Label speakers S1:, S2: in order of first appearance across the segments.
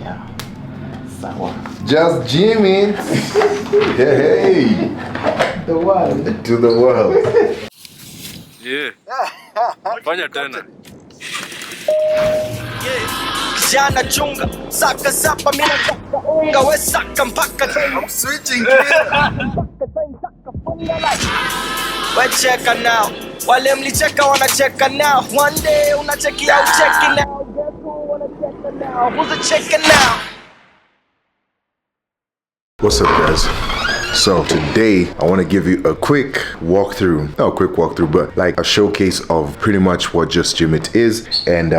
S1: Yeah. Sawa.
S2: Just gym it. Hey.
S1: The world.
S2: To the world.
S3: Yeah. Fanya tena.
S4: Kijana chunga, saka sapa mina saka unga, we saka mpaka
S2: I'm switching gears.
S4: we cheka now, wale mlicheka wanacheka now. One day unacheki au cheki now. Guess who wanna check now? Who's a checker now?
S2: What's up, guys? So today I want to give you a quick walkthrough, not a quick walkthrough, but like a showcase of pretty much what JustGymIt is and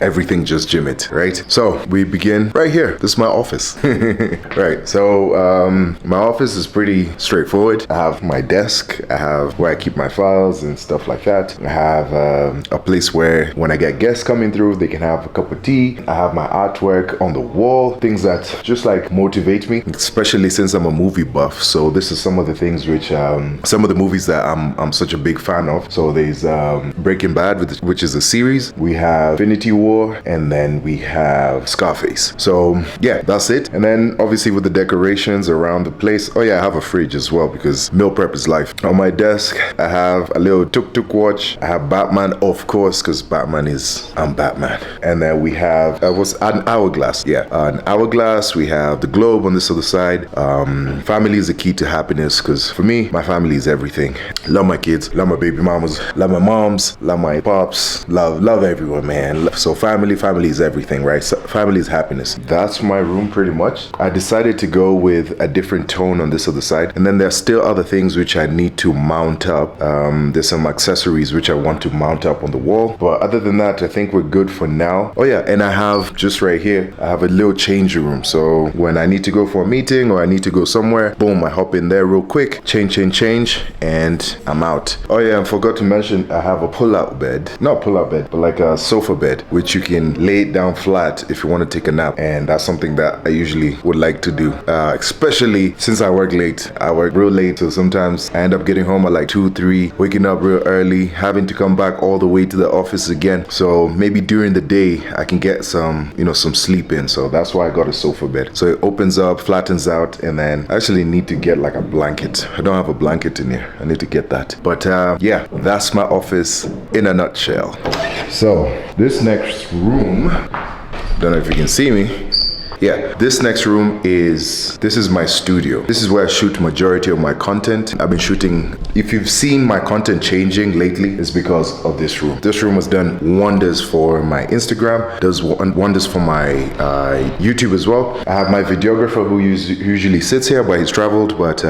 S2: everything JustGymIt, right? So we begin right here. This is my office. Right, so my office is pretty straightforward. I have my desk, I have where I keep my files and stuff like that. I have a place where when I get guests coming through, they can have a cup of tea. I have my artwork on the wall, things that just like motivate me, especially since I'm a movie buff. So this is some of the things which, some of the movies that I'm such a big fan of. So there's Breaking Bad, which is a series. We have Infinity War, and then we have Scarface. So yeah, that's it. And then obviously with the decorations around the place. Oh yeah, I have a fridge as well because meal prep is life. On my desk, I have a little tuk-tuk watch. I have Batman, of course, because I'm Batman. And then we have, an hourglass. Yeah, an hourglass. We have the globe on this other side. Family is a key to happiness because for me, my family is everything. Love my kids, love my baby mamas, love my moms, love my pops, love everyone, man. So family is everything, right? So family is happiness. That's my room pretty much. I decided to go with a different tone on this other side, and then there's still other things which I need to mount up. There's some accessories which I want to mount up on the wall, but other than that, I think we're good for now. Oh yeah, and I have just right here, I have a little change room. So when I need to go for a meeting or I need to go somewhere, boom, I hop in there real quick, change, and I'm out. Oh yeah, I forgot to mention I have a pull-out bed. Not pull-out bed, but like a sofa bed, which you can lay it down flat if you want to take a nap. And that's something that I usually would like to do, especially since I work late. I work real late, so sometimes I end up getting home at like 2, 3, waking up real early, having to come back all the way to the office again. So maybe during the day I can get some, some sleep in. So that's why I got a sofa bed. So it opens up, flattens out, and then I actually need to get like a blanket. I don't have a blanket in here. I need to get that. But yeah, that's my office in a nutshell. So this next room, don't know if you can see me. Yeah, this next room this is my studio. This is where I shoot majority of my content. I've been shooting, if you've seen my content changing lately, it's because of this room. This room has done wonders for my Instagram, does wonders for my YouTube as well. I have my videographer who usually sits here, but he's traveled. But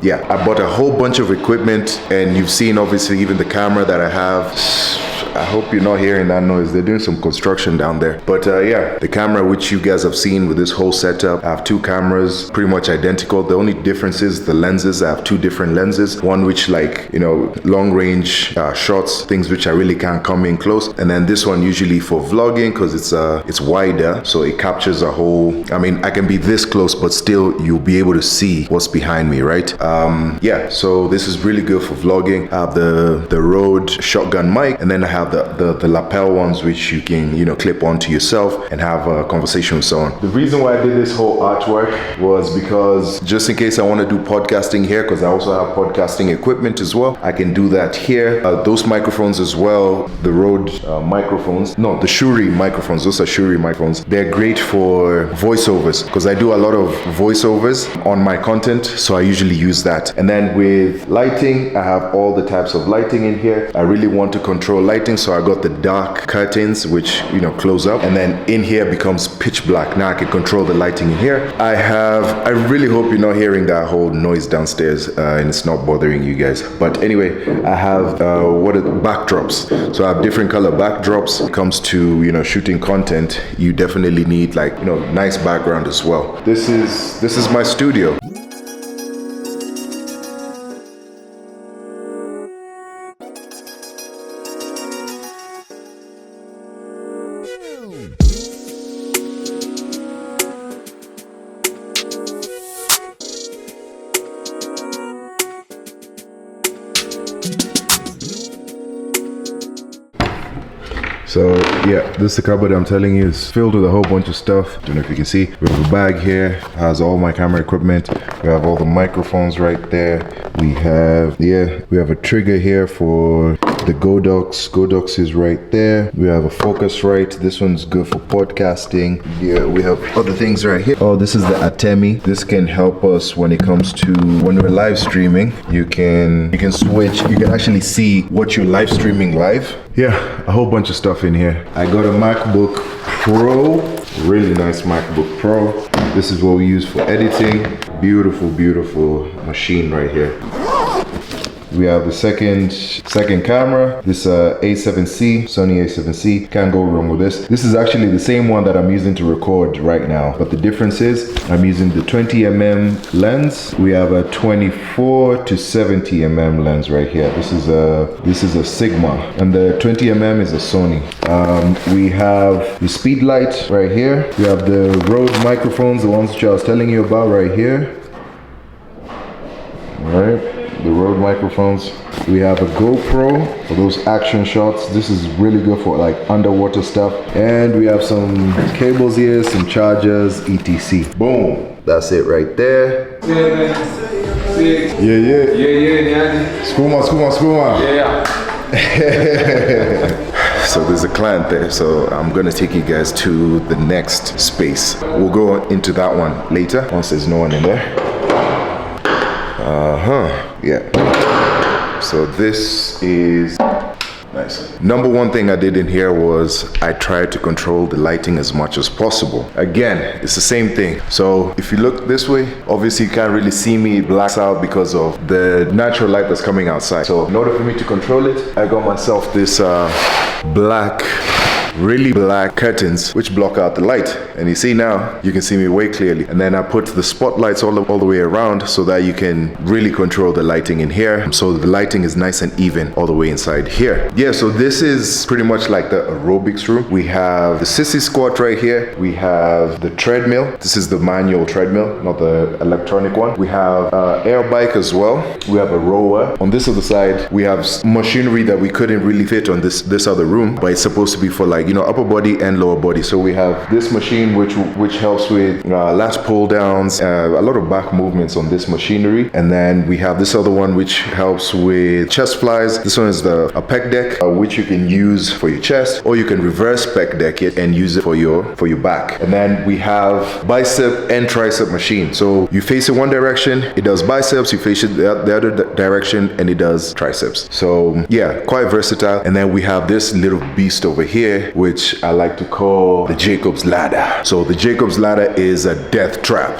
S2: yeah, I bought a whole bunch of equipment, and you've seen obviously even the camera that I have. I hope you're not hearing that noise. They're doing some construction down there. But yeah, the camera which you guys have seen with this whole setup, I have 2 cameras, pretty much identical. The only difference is the lenses. I have 2 different lenses. One which like, long range shots, things which I really can't come in close. And then this one usually for vlogging because it's wider. So it captures a whole, I can be this close, but still you'll be able to see what's behind me, right? Yeah, so this is really good for vlogging. I have the Rode shotgun mic, and then I have the lapel ones which you can clip onto yourself and have a conversation with someone. The reason why I did this whole artwork was because just in case I want to do podcasting here, because I also have podcasting equipment as well, I can do that here. Those microphones as well, the Rode microphones, no, the Shure microphones, those are Shure microphones. They're great for voiceovers because I do a lot of voiceovers on my content, so I usually use that. And then with lighting, I have all the types of lighting in here. I really want to control lighting, so I got the dark curtains which close up, and then in here becomes pitch black. Now I can control the lighting in here. I really hope you're not hearing that whole noise downstairs and it's not bothering you guys. But anyway, I have backdrops. So I have different color backdrops. When it comes to shooting content, you definitely need like nice background as well. This is my studio. So Yeah, this is the cupboard I'm telling you is filled with a whole bunch of stuff. Don't know if you can see. We have a bag here, has all my camera equipment. We have all the microphones right there. We have a trigger here for the Godox. Godox is right there. We have a Focusrite. This one's good for podcasting. Yeah, we have other things right here. Oh, this is the Atemi. This can help us when it comes to when we're live streaming. You can switch. You can actually see what you're live streaming live. Yeah, a whole bunch of stuff in here. I got a MacBook Pro. Really nice MacBook Pro. This is what we use for editing. Beautiful, beautiful machine right here. We have the second camera. This A7C, Sony A7C. Can't go wrong with this. This is actually the same one that I'm using to record right now. But the difference is I'm using the 20mm lens. We have a 24 to 70mm lens right here. This is a Sigma, and the 20mm is a Sony. We have the speed light right here. We have the Rode microphones, the ones which I was telling you about right here. All right. The Rode microphones. We have a GoPro for those action shots. This is really good for like underwater stuff. And we have some cables here, some chargers, etc. Boom. That's it right there. Yeah. Skuma. Yeah. So there's a client there, so I'm gonna take you guys to the next space. We'll go into that one later once there's no one in there. Yeah. So this is nice. Number one thing I did in here was I tried to control the lighting as much as possible. Again, it's the same thing. So if you look this way, obviously you can't really see me. It blacks out because of the natural light that's coming outside. So in order for me to control it, I got myself this really black curtains which block out the light, and you see now you can see me way clearly. And then I put the spotlights all the way around so that you can really control the lighting in here, so the lighting is nice and even all the way inside here. Yeah, so this is pretty much like the aerobics room. We have the sissy squat right here. We have the treadmill. This is the manual treadmill, not the electronic one. We have air bike as well. We have a rower. On this other side we have machinery that we couldn't really fit on this other room, but it's supposed to be for like, you know, upper body and lower body. So we have this machine which helps with lat pull downs, a lot of back movements on this machinery. And then we have this other one which helps with chest flies. This one is a pec deck which you can use for your chest, or you can reverse pec deck it and use it for your back. And then we have bicep and tricep machine. So you face it one direction, it does biceps. You face it the other direction and it does triceps. So yeah, quite versatile. And then we have this little beast over here which I like to call the Jacob's ladder. So the Jacob's ladder is a death trap.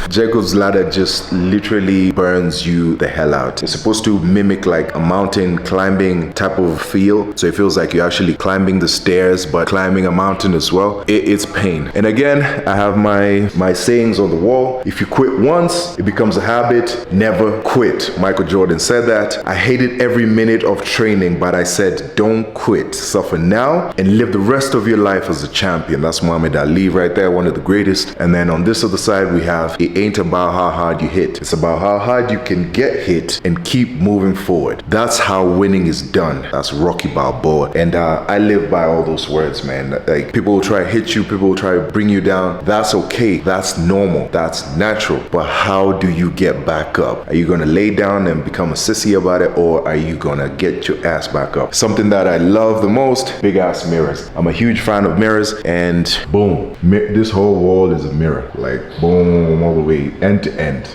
S2: Jacob's ladder just literally burns you the hell out. It's supposed to mimic like a mountain climbing type of feel. So it feels like you're actually climbing the stairs but climbing a mountain as well. It's pain. And again, I have my sayings on the wall. If you quit once, it becomes a habit. Never quit. Michael Jordan said that. I hated every minute of training, but I said don't quit. Suffer now and live the rest of your life as a champion. That's Muhammad Ali right there, one of the greatest. And then on this other side we have, it ain't about how hard you hit, it's about how hard you can get hit and keep moving forward. That's how winning is done. That's Rocky Balboa, and I live by all those words, man. Like, people will try to hit you, people will try to bring you down. That's okay, that's normal, that's natural. But how do you get back up? Are you gonna lay down and become a sissy about it, or are you gonna get your ass back up? Something that I love the most, big ass mirrors. I'm a huge fan of mirrors, and boom, this whole wall is a mirror, like boom, all the way end to end.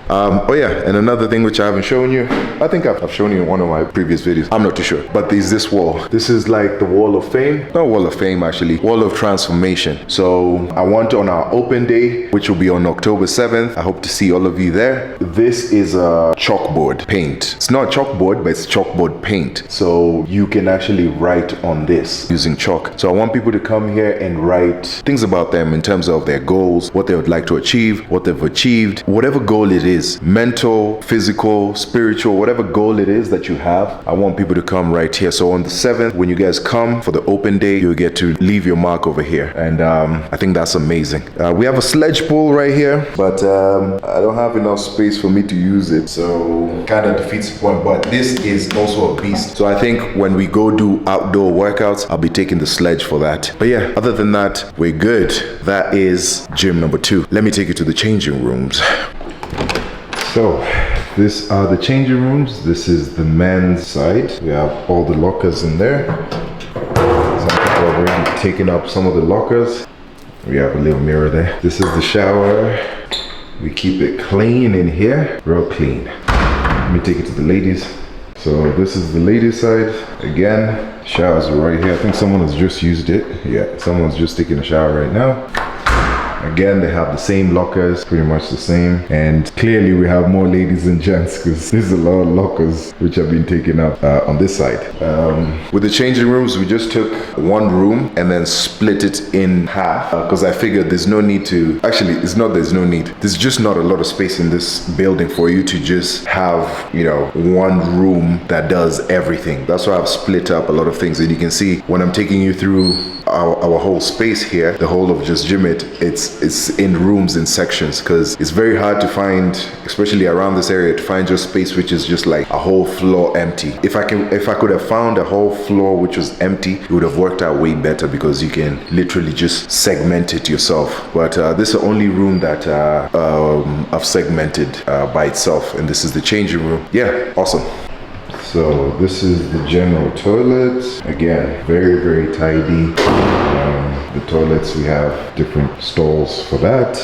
S2: Oh yeah, and another thing which I haven't shown you, I think I've shown you in one of my previous videos, I'm not too sure, but there's this wall. This is like the wall of fame, not wall of fame actually, wall of transformation. So I want on our open day, which will be on October 7th, I hope to see all of you there. This is a chalkboard paint. It's not chalkboard, but it's chalkboard paint. So you can actually write on this using chalk. So I want people to come here and write things about them in terms of their goals, what they would like to achieve, what they've achieved, whatever goal it is. is, mental, physical, spiritual, whatever goal it is that you have, I want people to come right here. So on the 7th, when you guys come for the open day, you'll get to leave your mark over here. And I think that's amazing. We have a sledge pull right here, but I don't have enough space for me to use it. So kind of defeats the point, but this is also a beast. So I think when we go do outdoor workouts, I'll be taking the sledge for that. But yeah, other than that, we're good. That is gym number 2. Let me take you to the changing rooms. So these are the changing rooms. This is the men's side. We have all the lockers in there. Some people have already taken up some of the lockers. We have a little mirror there. This is the shower. We keep it clean in here, real clean. Let me take it to the ladies. So this is the ladies' side. Again, showers are right here. I think someone has just used it. Yeah, someone's just taking a shower right now. Again, they have the same lockers, pretty much the same. And clearly we have more ladies than gents because there's a lot of lockers which have been taken up on this side. With the changing rooms, we just took one room and then split it in half because I figured there's no need to, actually it's not there's no need. There's just not a lot of space in this building for you to just have, you know, one room that does everything. That's why I've split up a lot of things. And you can see when I'm taking you through our whole space here, the whole of JustGymIt, it's in rooms, in sections, because it's very hard to find, especially around this area, to find just space which is just like a whole floor empty. If I could have found a whole floor which was empty, it would have worked out way better because you can literally just segment it yourself. But this is the only room that I've segmented by itself, and this is the changing room. Yeah, awesome. So this is the general toilet. Again, very, very tidy. The toilets, we have different stalls for that.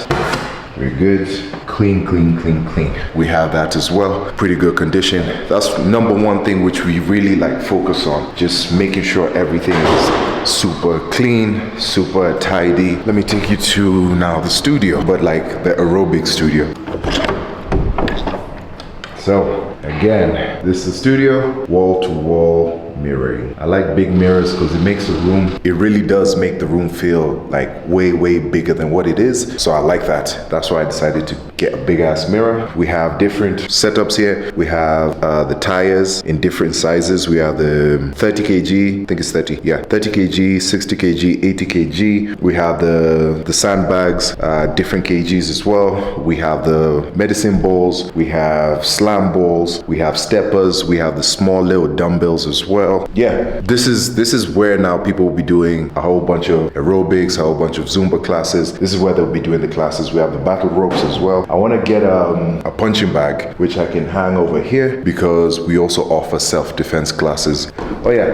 S2: Very good. Clean, clean, clean, clean. We have that as well. Pretty good condition. That's number one thing which we really like focus on. Just making sure everything is super clean, super tidy. Let me take you to now the studio, but like the aerobic studio. So again, this is the studio, wall-to-wall mirroring. I like big mirrors because it makes the room, it really does make the room feel like way, way bigger than what it is. So I like that. That's why I decided to get a big ass mirror. We have different setups here. We have the tires in different sizes. We have the 30 kg, I think it's 30. Yeah, 30 kg, 60 kg, 80 kg. We have the sandbags, different kgs as well. We have the medicine balls. We have slam balls. We have steppers. We have the small little dumbbells as well. Yeah, this is where now people will be doing a whole bunch of aerobics, a whole bunch of Zumba classes. This is where they'll be doing the classes. We have the battle ropes as well. I want to get a punching bag which I can hang over here because we also offer self-defense classes. Oh yeah,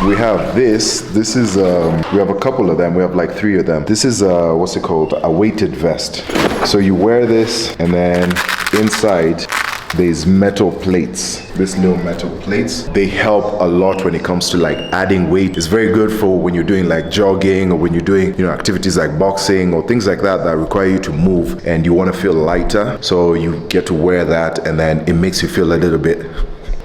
S2: we have this. This is we have a couple of them. We have like 3 of them. This is what's it called? A weighted vest. So you wear this and then inside there's metal plates. These little metal plates, they help a lot when it comes to like adding weight. It's very good for when you're doing like jogging or when you're doing, you know, activities like boxing or things like that that require you to move and you want to feel lighter. So you get to wear that and then it makes you feel a little bit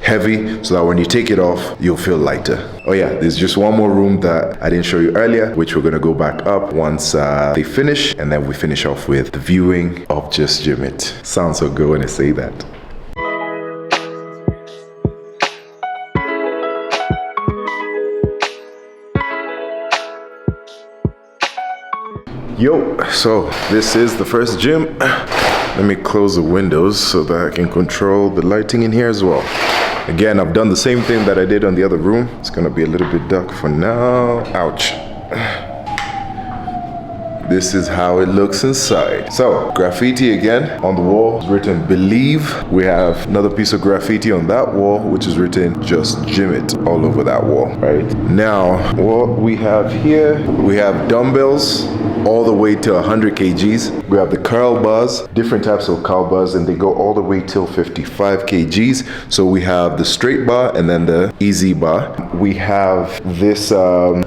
S2: heavy so that when you take it off, you'll feel lighter. Oh yeah, there's just one more room that I didn't show you earlier, which we're gonna go back up once they finish, and then we finish off with the viewing of JustGymIt. Sounds so good when I say that. Yo, so this is the first gym. Let me close the windows so that I can control the lighting in here as well. Again, I've done the same thing that I did on the other room. It's gonna be a little bit dark for now. Ouch. This is how it looks inside. So, graffiti again on the wall is written "Believe." We have another piece of graffiti on that wall, which is written "JustGymIt" all over that wall, right? Now, what we have here, we have dumbbells all the way to 100 kgs. We have the curl bars, different types of curl bars, and they go all the way till 55 kgs. So we have the straight bar and then the easy bar. We have this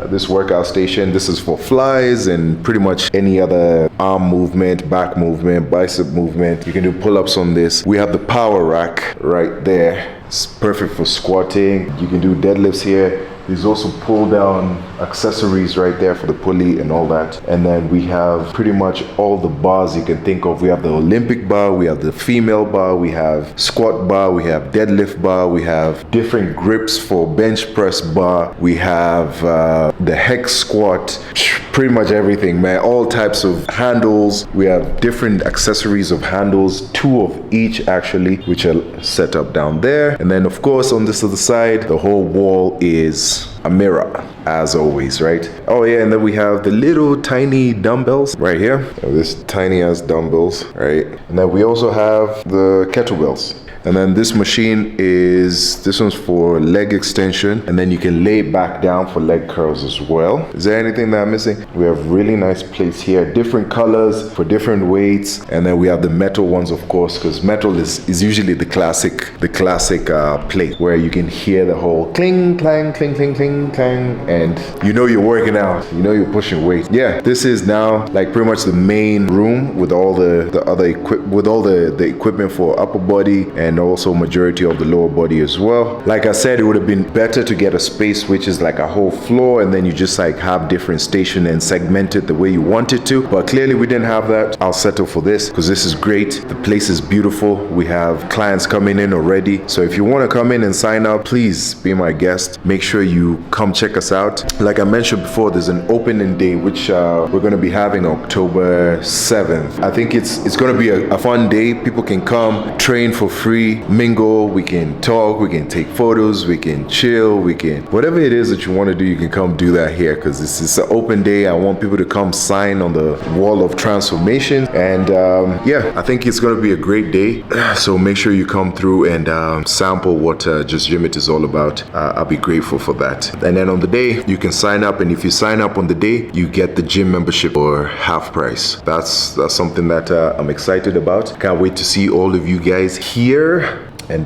S2: this workout station. This is for flies and pretty much any other arm movement, back movement, bicep movement. You can do pull-ups on this. We have the power rack right there. It's perfect for squatting. You can do deadlifts here. There's also pull down accessories right there for the pulley and all that. And then we have pretty much all the bars you can think of. We have the Olympic bar, we have the female bar, we have squat bar, we have deadlift bar, we have different grips for bench press bar, we have the hex squat, pretty much everything, man. All types of handles. We have different accessories of handles, 2 of each actually, which are set up down there. And then of course on this other side, the whole wall is a mirror, as always, right? Oh yeah, and then we have the little tiny dumbbells right here. This tiny ass dumbbells, right? And then we also have the kettlebells. And then this machine this one's for leg extension, and then you can lay it back down for leg curls as well. Is there anything that I'm missing? We have really nice plates here, different colors for different weights. And then we have the metal ones, of course, because metal is usually the classic plate where you can hear the whole cling, clang, cling, cling, cling, clang, and you know you're working out, you know you're pushing weight. Yeah, this is now like pretty much the main room with all the other equipment for upper body and also majority of the lower body as well. Like I said, it would have been better to get a space which is like a whole floor, and then you just like have different station and segment it the way you want it to. But clearly we didn't have that. I'll settle for this because this is great. The place is beautiful. We have clients coming in already. So if you want to come in and sign up, please be my guest. Make sure you come check us out. Like I mentioned before, there's an opening day which we're going to be having October 7th. I think it's going to be a fun day. People can come, train for free, mingle, we can talk, we can take photos, we can chill, we can whatever it is that you want to do, you can come do that here because this is an open day. I want people to come sign on the wall of transformation, and yeah, I think it's going to be a great day. So make sure you come through and sample what JustGymIt is all about. I'll be grateful for that. And then on the day you can sign up, and if you sign up on the day, you get the gym membership for half price. That's something that I'm excited about. Can't wait to see all of you guys here. And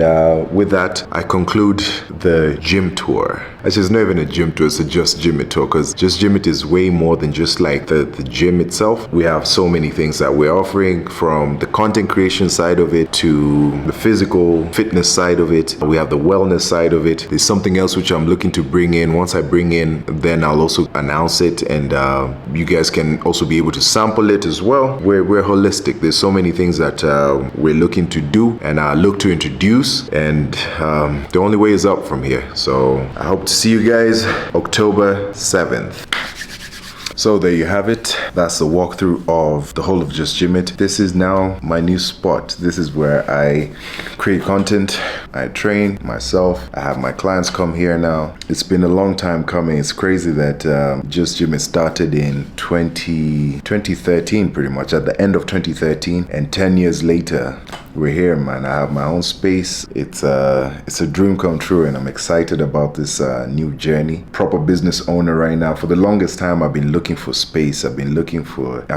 S2: with that, I conclude the gym tour. Actually, it's not even a gym tour, it's a JustGymIt tour, because JustGymIt is way more than just like the gym itself. We have so many things that we're offering, from the content creation side of it to the physical fitness side of it. We have the wellness side of it. There's something else which I'm looking to bring in. Once I bring in, then I'll also announce it, and you guys can also be able to sample it as well. We're holistic. There's so many things that we're looking to do and look to introduce, and the only way is up from here. So I hope to see you guys October 7th. So there you have it. That's the walkthrough of the whole of JustGymIt. This is now my new spot. This is where I create content, I train myself, I have my clients come here now. It's been a long time coming. It's crazy that JustGymIt started in 2013, pretty much at the end of 2013, and 10 years later we're here, man. I have my own space. It's a dream come true, and I'm excited about this new journey. Proper business owner right now. For the longest time I've been looking for space. I've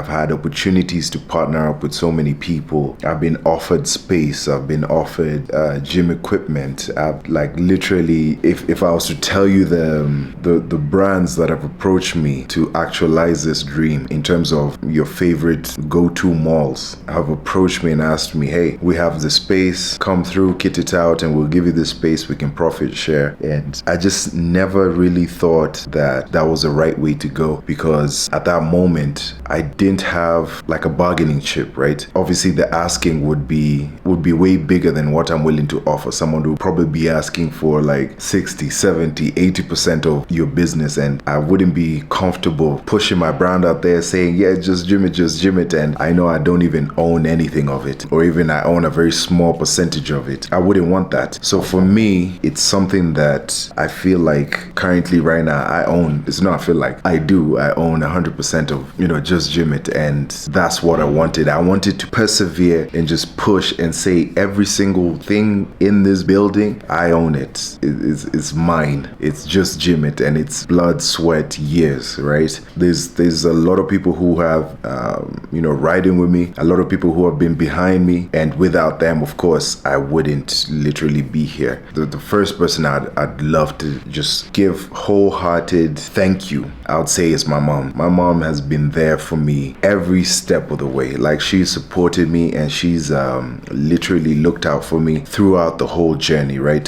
S2: had opportunities to partner up with so many people. I've been offered space. I've been offered gym equipment. I've like literally, if I was to tell you the brands that have approached me to actualize this dream in terms of your favorite go-to malls have approached me and asked me, hey, we have the space, come through, kit it out, and we'll give you the space, we can profit share. And I just never really thought that was the right way to go, because at that moment I didn't have like a bargaining chip, right? Obviously the asking would be way bigger than what I'm willing to offer. Someone would probably be asking for like 60, 70, 80% of your business, and I wouldn't be comfortable pushing my brand out there saying, yeah, JustGymIt, and I know I don't even own anything of it, or even I own a very small percentage of it. I wouldn't want that. So for me, it's something that I feel like currently right now I own. It's not I feel like, I do. I own 100% of, JustGymIt, and that's what I wanted. I wanted to persevere and just push and say every single thing in this building, I own it. It's mine. It's JustGymIt, and it's blood, sweat, years, right? There's a lot of people who have, riding with me, a lot of people who have been behind me, and with without them, of course, I wouldn't literally be here. The first person I'd love to just give wholehearted thank you, I would say, is my mom. My mom has been there for me every step of the way. Like, she supported me, and she's literally looked out for me throughout the whole journey, right?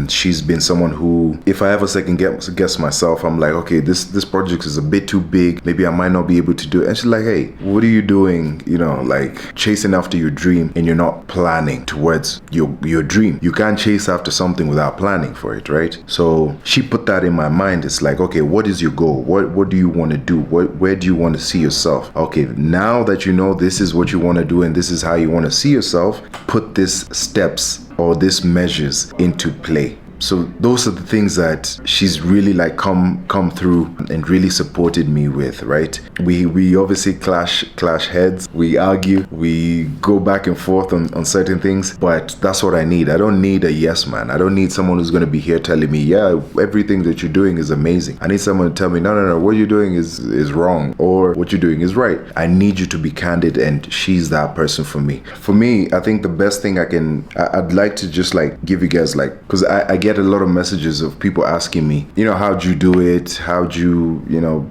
S2: She's been someone who, if I ever second guess myself, I'm like, okay, this project is a bit too big, maybe I might not be able to do it. And she's like, hey, what are you doing, you know, like chasing after your dream and you're not planning towards your dream? You can't chase after something without planning for it, right? So she put that in my mind. It's like, okay, what is your goal? What do you want to do? Where do you want to see yourself? Okay, now that you know this is what you want to do and this is how you want to see yourself, put these steps or these measures into play. So those are the things that she's really like come through and really supported me with, right? We obviously clash heads, we argue, we go back and forth on certain things, but that's what I need. I don't need a yes man. I don't need someone who's going to be here telling me, yeah, everything that you're doing is amazing. I need someone to tell me, no, what you're doing is wrong, or what you're doing is right. I need you to be candid, and she's that person for me. For me, I think the best thing I'd like to just like give you guys, like, because I get a lot of messages of people asking me, you know, how'd you do it? How'd you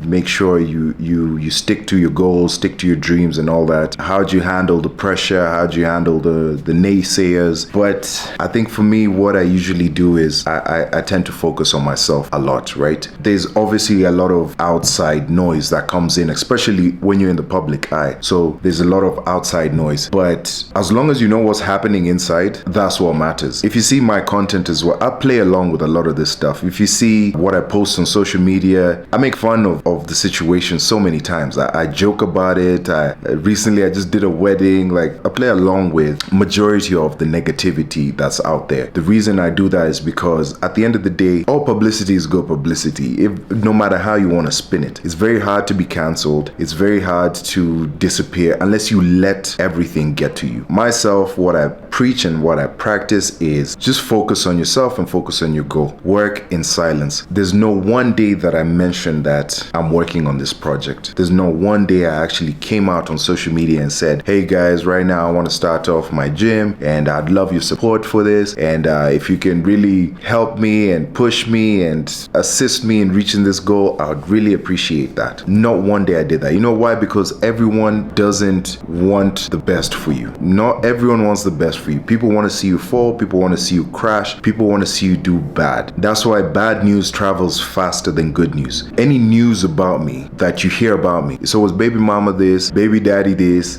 S2: make sure you stick to your goals, stick to your dreams and all that? How'd you handle the pressure? How'd you handle the naysayers? But I think for me, what I usually do is I tend to focus on myself a lot, right? There's obviously a lot of outside noise that comes in, especially when you're in the public eye. So there's a lot of outside noise, but as long as you know what's happening inside, that's what matters. If you see my content as well, I play along with a lot of this stuff. If you see what I post on social media, I make fun of the situation so many times. I joke about it. Recently I just did a wedding. Like, I play along with majority of the negativity that's out there. The reason I do that is because at the end of the day, all publicity is good publicity, no matter how you want to spin it. It's very hard to be cancelled. It's very hard to disappear unless you let everything get to you. Myself, what I preach and what I practice is just focus on yourself and focus on your goal. Work in silence. There's no one day that I mentioned that I'm working on this project. There's no one day I actually came out on social media and said, hey guys, right now I want to start off my gym and I'd love your support for this, and if you can really help me and push me and assist me in reaching this goal, I would really appreciate that. Not one day I did that. You know why? Because everyone doesn't want the best for you. Not everyone wants the best for you. People want to see you fall. People want to see you crash. People want to see you do bad. That's why bad news travels faster than good news. Any news about me that you hear about me, it's always baby mama this, baby daddy this,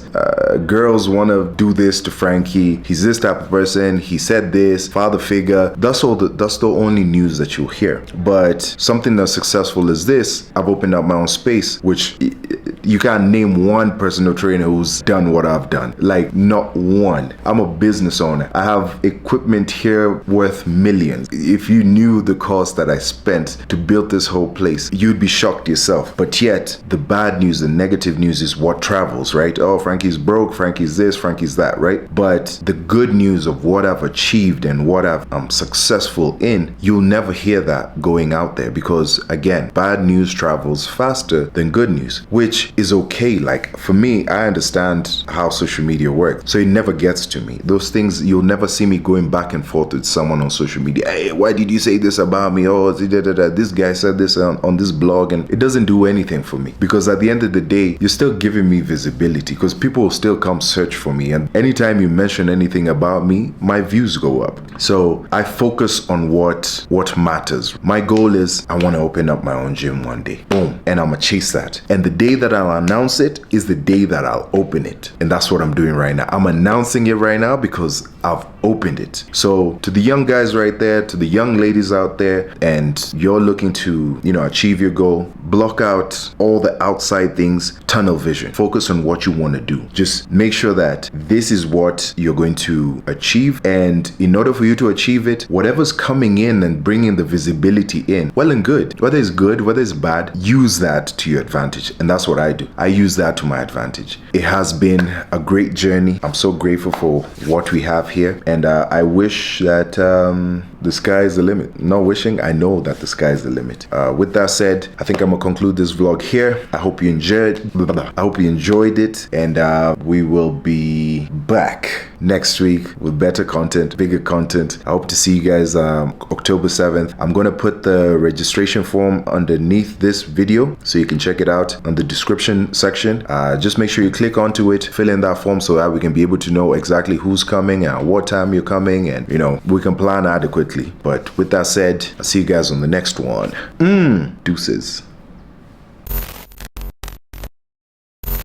S2: girls want to do this to Frankie, he's this type of person, he said this, father figure. That's the only news that you'll hear. But something as successful as this, I've opened up my own space, which you can't name one personal trainer who's done what I've done. Like, not one. I'm a business owner. I have equipment here worth millions. If you knew the cost that I spent to build this whole place, you'd be shocked yourself. But yet, the bad news, the negative news is what travels, right? Oh, Frankie's broke, Frankie's this, Frankie's that, right? But the good news of what I've achieved and what I'm successful in, you'll never hear that going out there, because again, bad news travels faster than good news, which is okay. Like, for me, I understand how social media works, so it never gets to me. Those things, you'll never see me going back and forth with someone on social media. Hey, why did you say this about me? Oh, this guy said this on this blog, and it doesn't do anything for me, because at the end of the day, you're still giving me visibility, because people will still come search for me, and anytime you mention anything about me, my views go up. So I focus on what matters. My goal is I want to open up my own gym one day. Boom. And I'm gonna chase that. And the day that I'll announce it is the day that I'll open it. And that's what I'm doing right now. I'm announcing it right now because I've opened it. So to the young guys right there, to the young ladies out there, and you're looking to, achieve your goal, block out all the outside things, tunnel vision, focus on what you want to do. Just make sure that this is what you're going to achieve. And in order for you to achieve it, whatever's coming in and bringing the visibility in, well and good, whether it's bad, use that to your advantage. And that's what I I do. I use that to my advantage. It has been a great journey. I'm so grateful for what we have here, and I wish that the sky is the limit. Not wishing, I know that the sky is the limit. With that said, I think I'm gonna conclude this vlog here. I hope you enjoyed it, and we will be back next week with better content, bigger content. I hope to see you guys October 7th. I'm gonna put the registration form underneath this video so you can check it out on the description section. Just make sure you click onto it, fill in that form so that we can be able to know exactly who's coming and what time you're coming, and you know, we can plan adequately. But with that said, I'll see you guys on the next one. Deuces.